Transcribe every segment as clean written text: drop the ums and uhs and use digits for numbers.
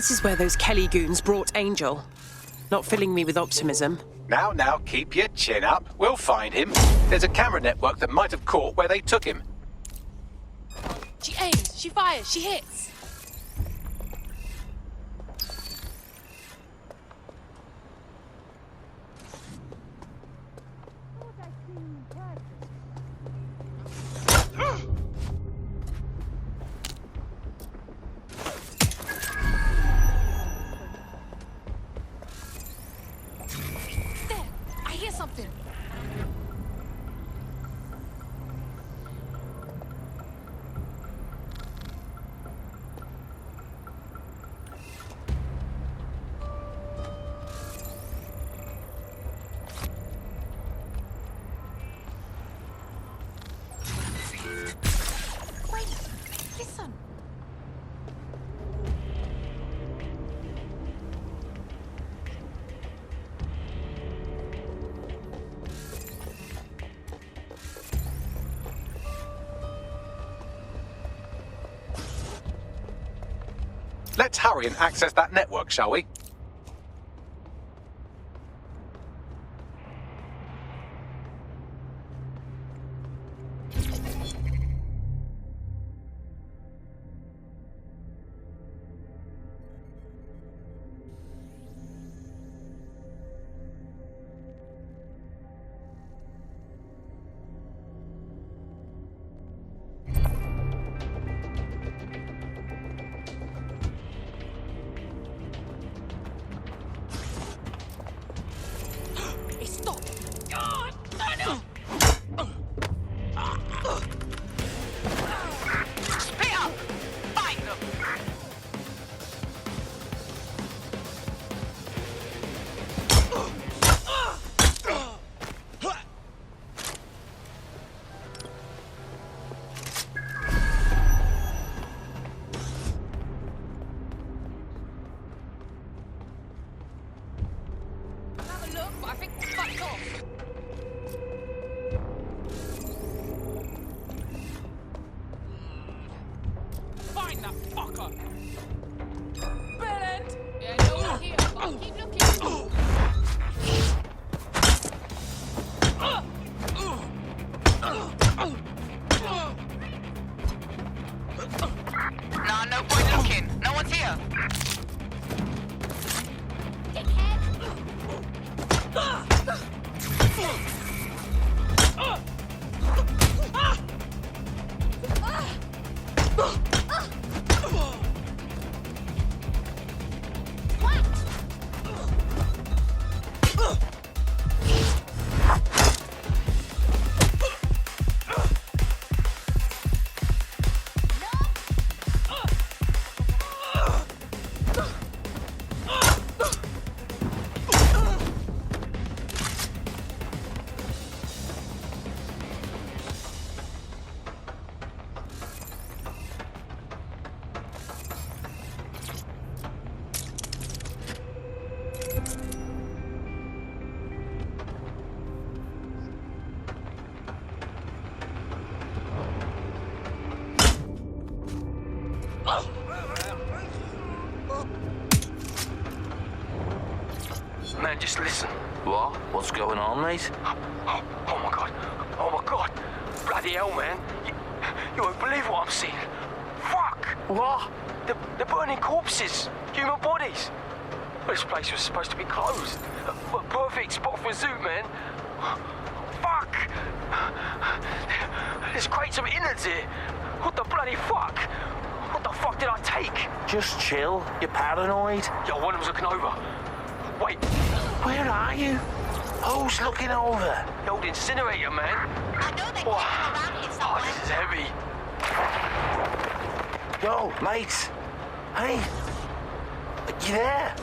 This is where those Kelly goons brought Angel. Not filling me with optimism. Now, keep your chin up. We'll find him. There's a camera network that might have caught where they took him. She aims, she fires, she hits. There, I hear something. Wait, listen. Let's hurry and access that network, shall we? Hey, stop! God, no! Split up! Fight them! Have a look, but I think fuck off. Find that fucker! Brilliant! Yeah, no one here, but keep looking. Nah, no point looking. No one's here. Man, just listen. What? What's going on, mate? Oh my god. Oh my god. Bloody hell, man. You won't believe what I'm seeing. Fuck. What? They're burning corpses. Human bodies. This place was supposed to be closed. A perfect spot for a zoo, man. Fuck. There's crates of innards here. What the bloody fuck? What the fuck did I take? Just chill. You're paranoid. Yo, one of them's looking over. Wait. Where are you? Who's looking over? The old incinerator, man. I know they're Wow. around here Oh, somewhere. this is heavy. Yo, mate. Hey. You there?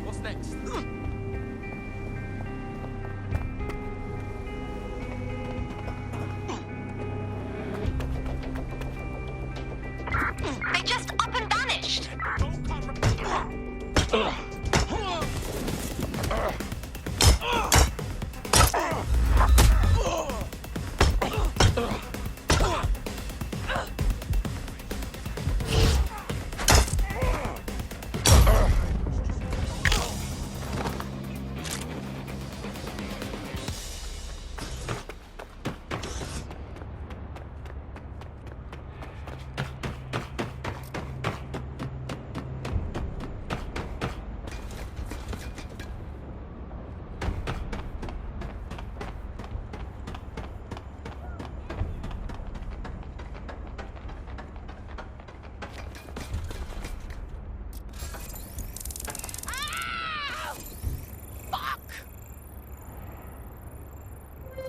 What's next?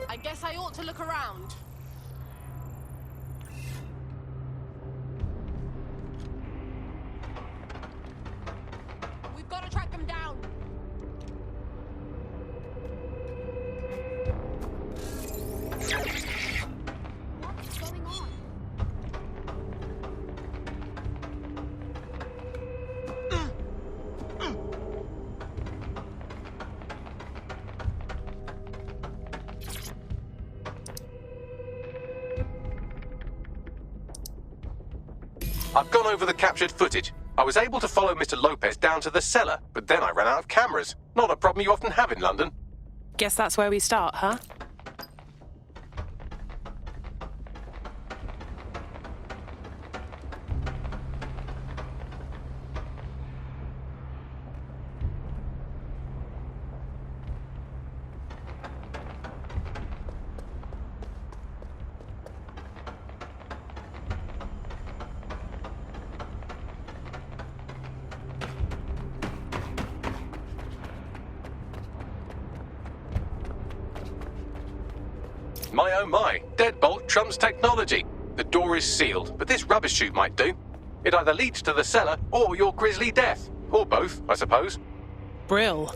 I guess I ought to look around. We've got to track them down. What's going on? I've gone over the captured footage. I was able to follow Mr. Lopez down to the cellar, but then I ran out of cameras. Not a problem you often have in London. Guess that's where we start, huh? My oh my, deadbolt trumps technology. The door is sealed, but this rubbish chute might do. It either leads to the cellar or your grisly death. Or both, I suppose. Brill.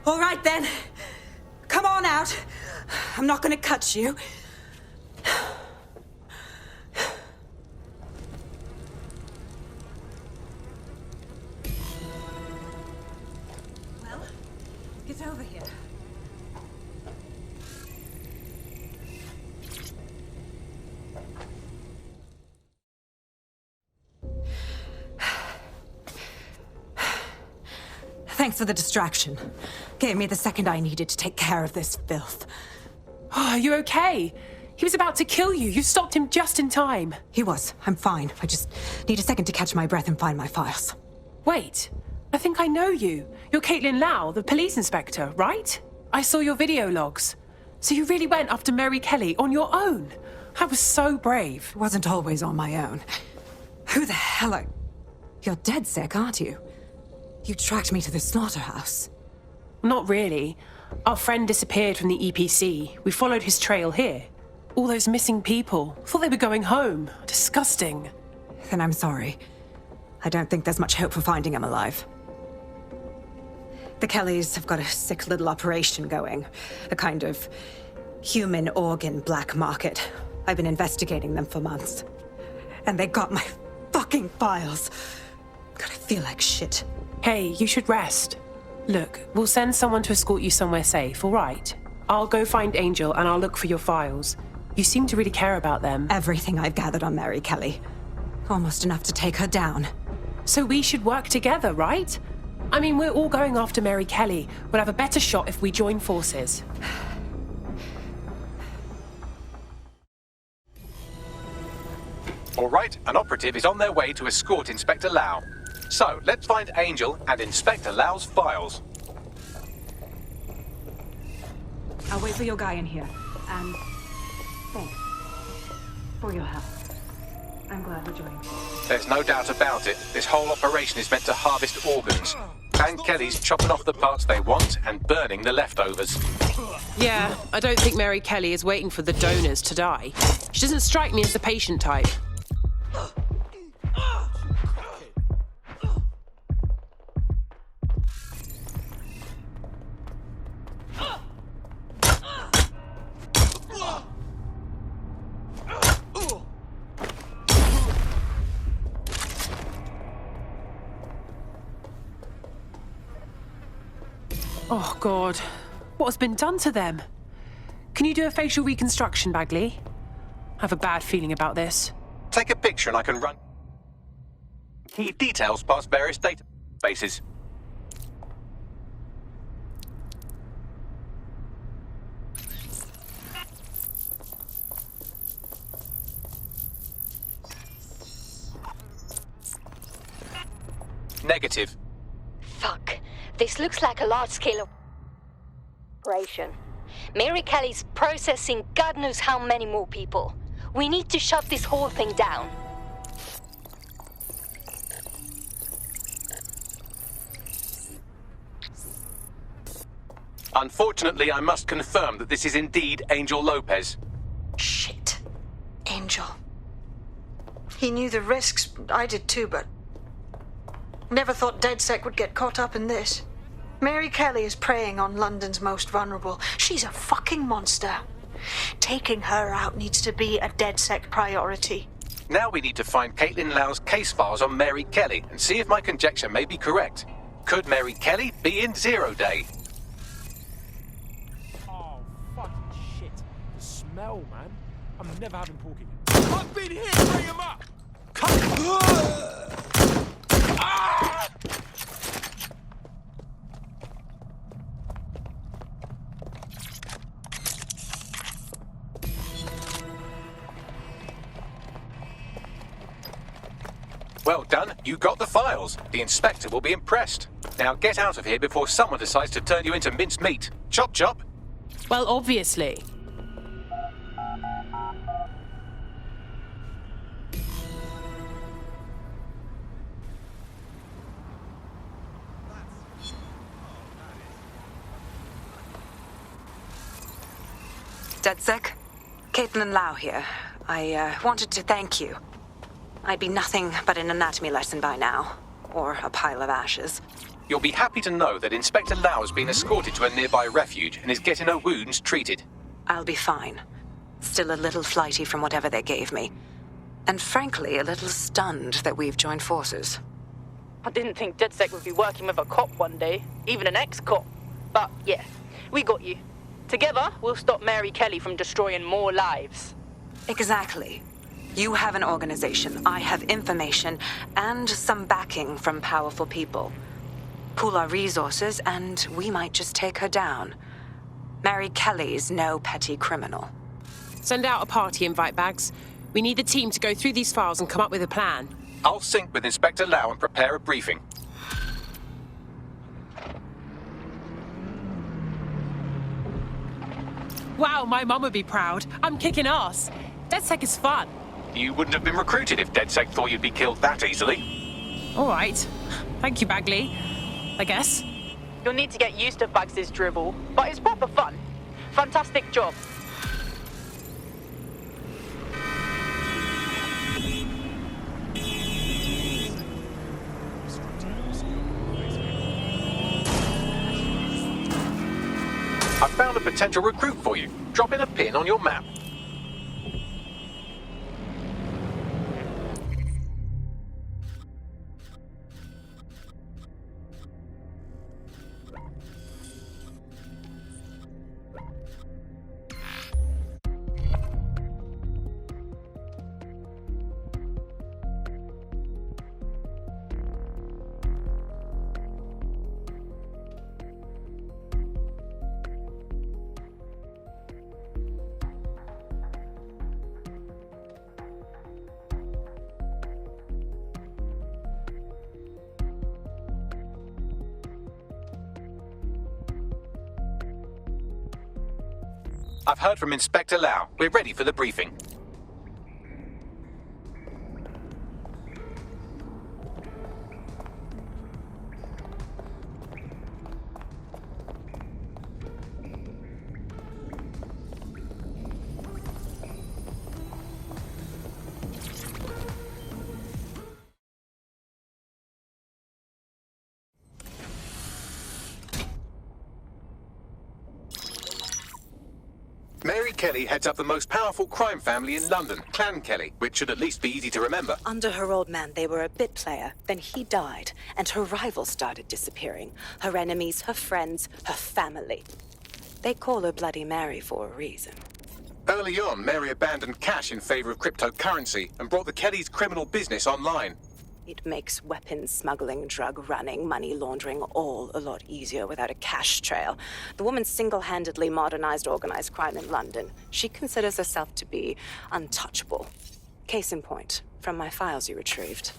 All right, then. Come on out. I'm not gonna cut you. Well, get over here. Thanks for the distraction. Gave me the second I needed to take care of this filth. Oh, are you okay? He was about to kill you. You stopped him just in time. He was. I'm fine. I just need a second to catch my breath and find my files. Wait, I think I know you. You're Caitlin Lau, the police inspector, right? I saw your video logs. So you really went after Mary Kelly on your own? I was so brave. It wasn't always on my own. Who the hell are... You're dead sick, aren't you? You tracked me to the slaughterhouse. Not really. Our friend disappeared from the EPC. We followed his trail here. All those missing people. Thought they were going home. Disgusting. Then I'm sorry. I don't think there's much hope for finding him alive. The Kellys have got a sick little operation going. A kind of human organ black market. I've been investigating them for months. And they got my fucking files. God, I feel like shit. Hey, you should rest. Look, we'll send someone to escort you somewhere safe, all right? I'll go find Angel and I'll look for your files. You seem to really care about them. Everything I've gathered on Mary Kelly. Almost enough to take her down. So we should work together, right? I mean, we're all going after Mary Kelly. We'll have a better shot if we join forces. All right, an operative is on their way to escort Inspector Lau. So, let's find Angel and Inspector Lau's files. I'll wait for your guy in here. And thanks for your help. I'm glad we joined. There's no doubt about it. This whole operation is meant to harvest organs. And Kelly's chopping off the parts they want and burning the leftovers. Yeah, I don't think Mary Kelly is waiting for the donors to die. She doesn't strike me as the patient type. Oh, God. What has been done to them? Can you do a facial reconstruction, Bagley? I have a bad feeling about this. Take a picture and I can run key details past various databases. Negative. Fuck. This looks like a large-scale operation. Mary Kelly's processing God knows how many more people. We need to shut this whole thing down. Unfortunately, I must confirm that this is indeed Angel Lopez. Shit. Angel. He knew the risks. I did too, but never thought DedSec would get caught up in this. Mary Kelly is preying on London's most vulnerable. She's a fucking monster. Taking her out needs to be a DedSec priority. Now we need to find Caitlin Lau's case files on Mary Kelly and see if my conjecture may be correct. Could Mary Kelly be in Zero Day? Oh, fucking shit. The smell, man. I'm never having pork again. I've been here, bring him up! Ah! Well done, you got the files. The inspector will be impressed. Now get out of here before someone decides to turn you into minced meat. Chop chop. Well, obviously. DedSec? Caitlin Lau here. I wanted to thank you. I'd be nothing but an anatomy lesson by now. Or a pile of ashes. You'll be happy to know that Inspector Lau has been escorted to a nearby refuge and is getting her wounds treated. I'll be fine. Still a little flighty from whatever they gave me. And frankly, a little stunned that we've joined forces. I didn't think DedSec would be working with a cop one day, even an ex-cop. But yeah, we got you. Together, we'll stop Mary Kelly from destroying more lives. Exactly. You have an organization, I have information, and some backing from powerful people. Pool our resources, and we might just take her down. Mary Kelly's no petty criminal. Send out a party invite, Bags. We need the team to go through these files and come up with a plan. I'll sync with Inspector Lau and prepare a briefing. Wow, my mum would be proud. I'm kicking ass. DedSec is fun. You wouldn't have been recruited if DedSec thought you'd be killed that easily. All right. Thank you, Bagley. I guess. You'll need to get used to Bags' dribble, but it's proper fun. Fantastic job. I found a potential recruit for you. Drop in a pin on your map. I've heard from Inspector Lau. We're ready for the briefing. Mary Kelly heads up the most powerful crime family in London, Clan Kelly, which should at least be easy to remember. Under her old man, they were a bit player. Then he died, and her rivals started disappearing. Her enemies, her friends, her family. They call her Bloody Mary for a reason. Early on, Mary abandoned cash in favor of cryptocurrency and brought the Kellys' criminal business online. It makes weapons smuggling, drug running, money laundering all a lot easier without a cash trail. The woman single-handedly modernized organized crime in London. She considers herself to be untouchable. Case in point, from my files you retrieved.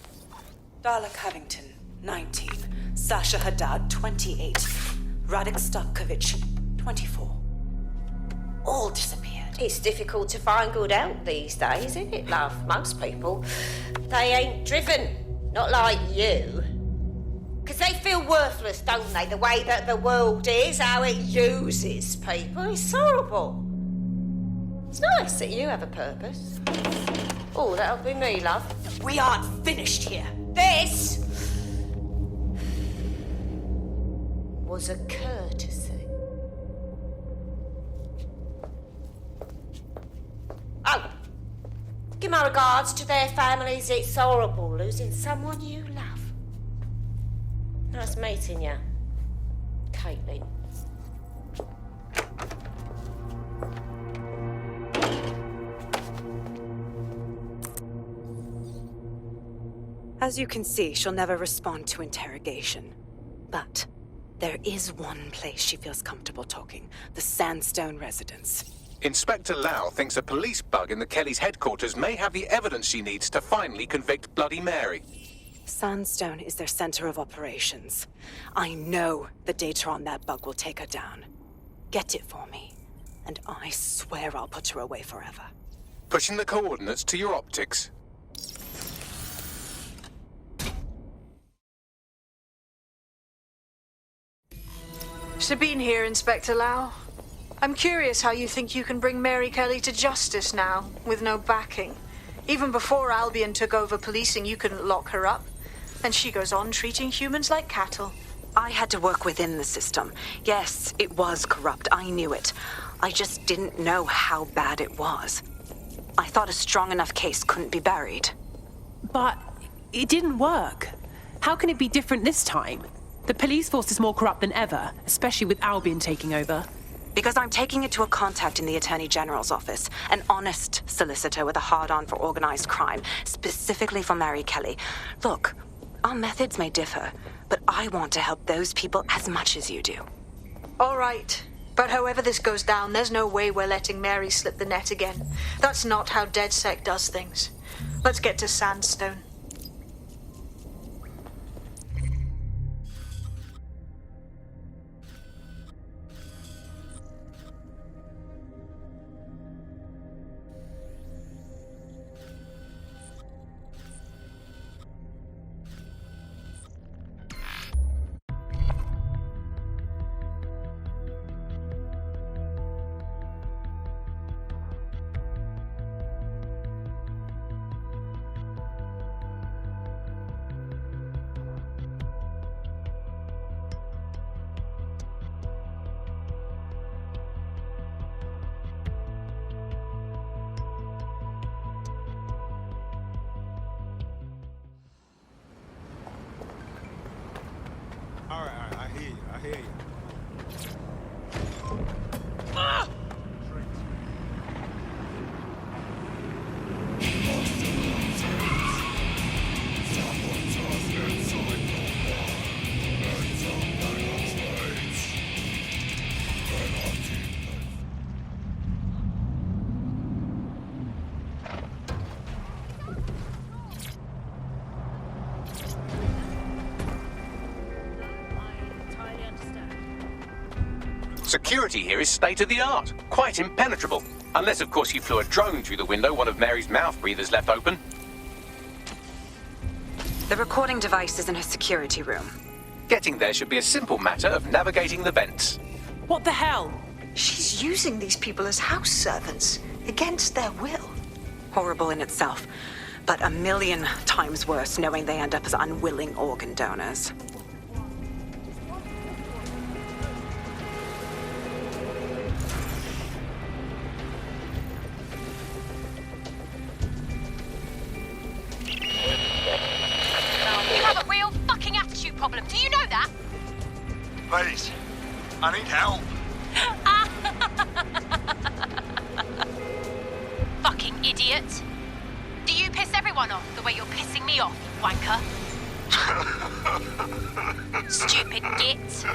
Darla Covington, 19. Sasha Haddad, 28. Radek Stavkovich, 24. All disappeared. It's difficult to find good help these days, isn't it, love? Most people, they ain't driven. Not like you. 'Cause they feel worthless, don't they? The way that the world is, how it uses people. It's horrible. It's nice that you have a purpose. Oh, that'll be me, love. We aren't finished here. This was a courtesy. Oh, give my regards to their families. It's horrible losing someone you love. Nice meeting you, Caitlin. As you can see, she'll never respond to interrogation. But there is one place she feels comfortable talking. The Sandstone residence. Inspector Lau thinks a police bug in the Kellys' headquarters may have the evidence she needs to finally convict Bloody Mary. Sandstone is their center of operations. I know the data on that bug will take her down. Get it for me, and I swear I'll put her away forever. Pushing the coordinates to your optics. Sabine here, Inspector Lau. I'm curious how you think you can bring Mary Kelly to justice now, with no backing. Even before Albion took over policing, you couldn't lock her up. And she goes on treating humans like cattle. I had to work within the system. Yes, it was corrupt. I knew it. I just didn't know how bad it was. I thought a strong enough case couldn't be buried. But it didn't work. How can it be different this time? The police force is more corrupt than ever, especially with Albion taking over. Because I'm taking it to a contact in the Attorney General's office, an honest solicitor with a hard-on for organized crime, specifically for Mary Kelly. Look, our methods may differ, but I want to help those people as much as you do. All right. But however this goes down, there's no way we're letting Mary slip the net again. That's not how DedSec does things. Let's get to Sandstone. All right, I hear you. I entirely understand. Security here is state-of-the-art, quite impenetrable. Unless, of course, you flew a drone through the window one of Mary's mouth breathers left open. The recording device is in her security room. Getting there should be a simple matter of navigating the vents. What the hell? She's using these people as house servants, against their will. Horrible in itself, but a million times worse knowing they end up as unwilling organ donors. You have a real fucking attitude problem. Do you know that? Please, I need help. Fucking idiot. Do you piss everyone off the way you're pissing me off, you wanker? Stupid git.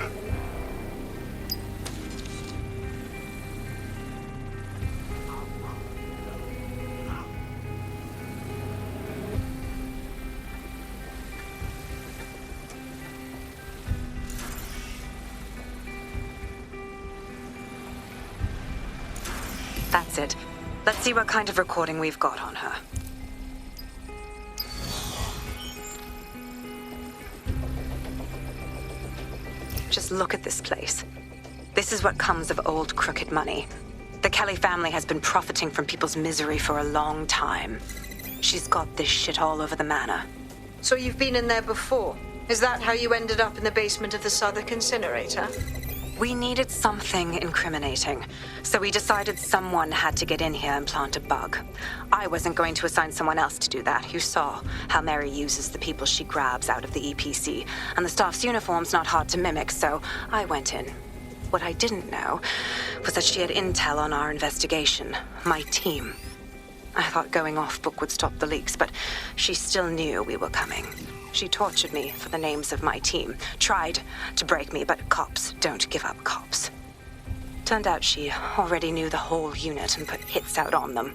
That's it. Let's see what kind of recording we've got on her. Just look at this place. This is what comes of old crooked money. The Kelly family has been profiting from people's misery for a long time. She's got this shit all over the manor. So you've been in there before? Is that how you ended up in the basement of the Southwark incinerator? We needed something incriminating, so we decided someone had to get in here and plant a bug. I wasn't going to assign someone else to do that. You saw how Mary uses the people she grabs out of the EPC, and the staff's uniform's not hard to mimic, so I went in. What I didn't know was that she had intel on our investigation, my team. I thought going off book would stop the leaks, but she still knew we were coming. She tortured me for the names of my team, tried to break me, but cops don't give up cops. Turned out she already knew the whole unit and put hits out on them.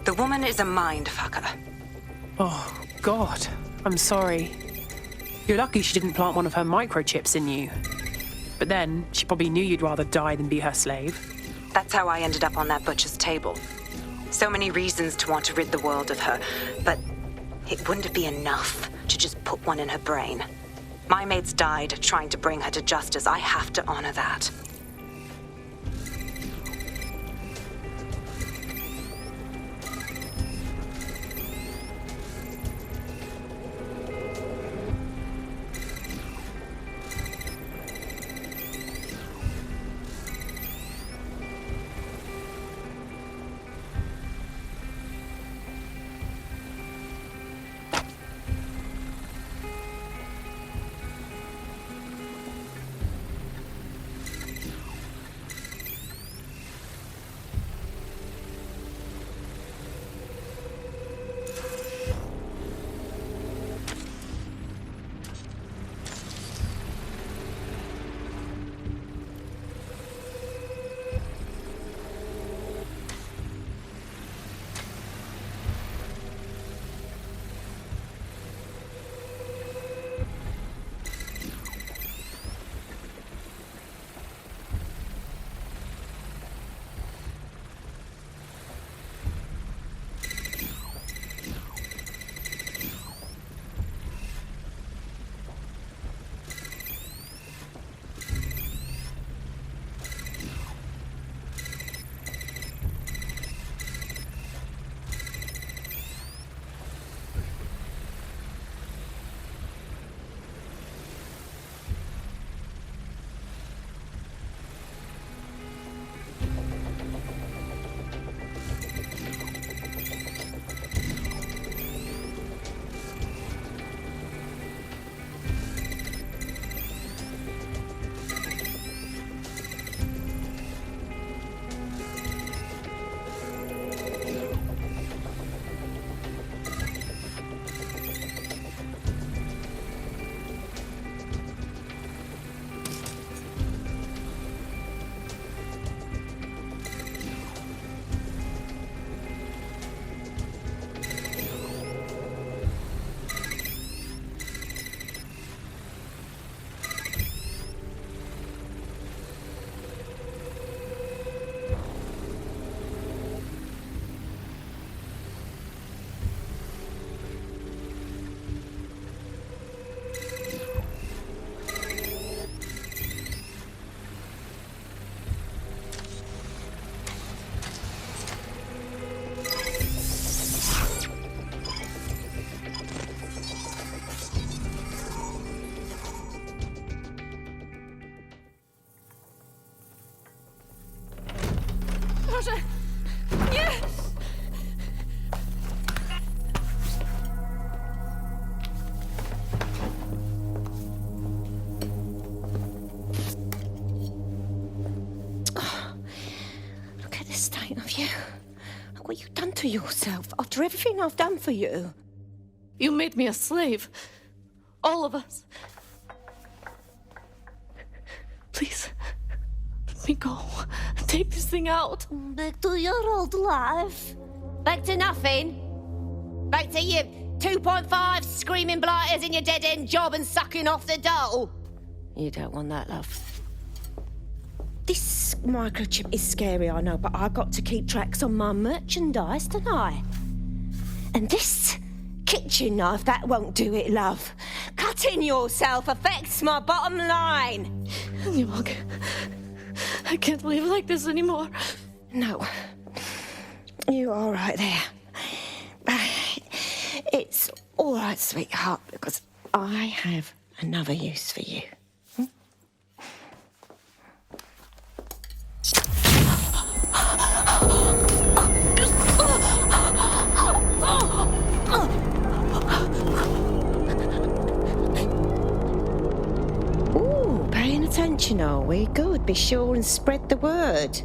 The woman is a mind fucker. Oh, God. I'm sorry. You're lucky she didn't plant one of her microchips in you. But then, she probably knew you'd rather die than be her slave. That's how I ended up on that butcher's table. So many reasons to want to rid the world of her, but it wouldn't be enough to just put one in her brain. My mates died trying to bring her to justice. I have to honor that. Saint of you. Look what you've done to yourself after everything I've done for you. You made me a slave. All of us. Please, let me go. Take this thing out. Back to your old life. Back to nothing. Back to you 2.5 screaming blighters in your dead-end job and sucking off the dole. You don't want that, love. This microchip is scary, I know, but I've got to keep tracks on my merchandise, don't I? And this kitchen knife, that won't do it, love. Cutting yourself affects my bottom line. Look, I can't live like this anymore. No. You're all right there. It's all right, sweetheart, because I have another use for you. Ooh, paying attention, are we? Good. Be sure and spread the word.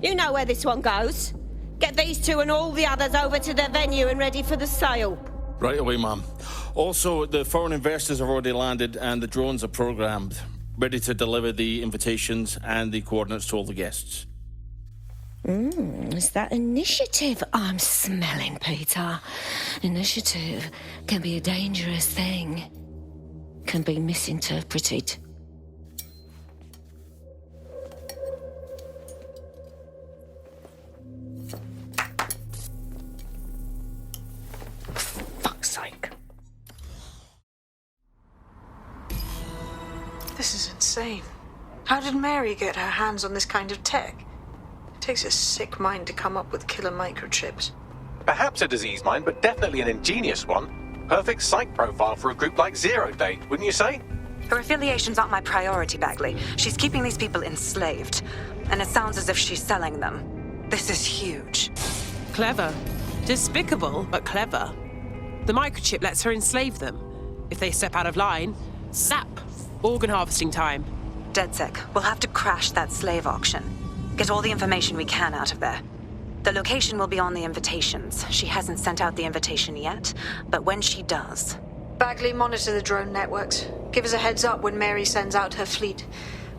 You know where this one goes. Get these two and all the others over to the venue and ready for the sale. Right away, Mum. Also, the foreign investors have already landed and the drones are programmed, ready to deliver the invitations and the coordinates to all the guests. Is that initiative I'm smelling, Peter? Initiative can be a dangerous thing. Can be misinterpreted. Fuck's sake. This is insane. How did Mary get her hands on this kind of tech? It takes a sick mind to come up with killer microchips. Perhaps a diseased mind, but definitely an ingenious one. Perfect psych profile for a group like Zero Day, wouldn't you say? Her affiliations aren't my priority, Bagley. She's keeping these people enslaved. And it sounds as if she's selling them. This is huge. Clever. Despicable, but clever. The microchip lets her enslave them. If they step out of line, zap! Organ harvesting time. DedSec, we'll have to crash that slave auction. Get all the information we can out of there. The location will be on the invitations. She hasn't sent out the invitation yet, but when she does... Bagley, monitor the drone networks. Give us a heads up when Mary sends out her fleet.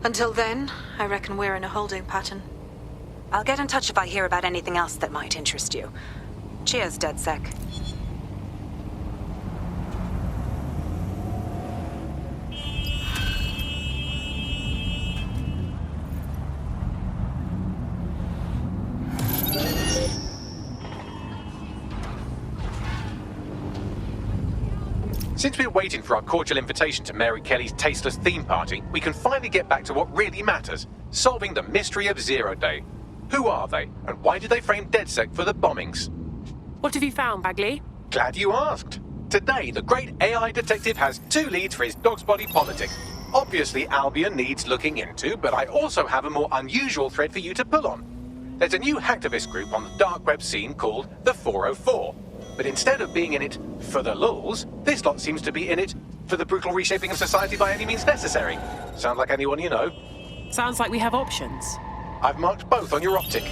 Until then, I reckon we're in a holding pattern. I'll get in touch if I hear about anything else that might interest you. Cheers, DedSec. Since we're waiting for our cordial invitation to Mary Kelly's tasteless theme party, we can finally get back to what really matters, solving the mystery of Zero Day. Who are they, and why did they frame DedSec for the bombings? What have you found, Bagley? Glad you asked. Today, the great AI detective has 2 leads for his dog's body politic. Obviously, Albion needs looking into, but I also have a more unusual thread for you to pull on. There's a new hacktivist group on the dark web scene called the 404. But instead of being in it for the lulz, this lot seems to be in it for the brutal reshaping of society by any means necessary. Sound like anyone you know? Sounds like we have options. I've marked both on your optic.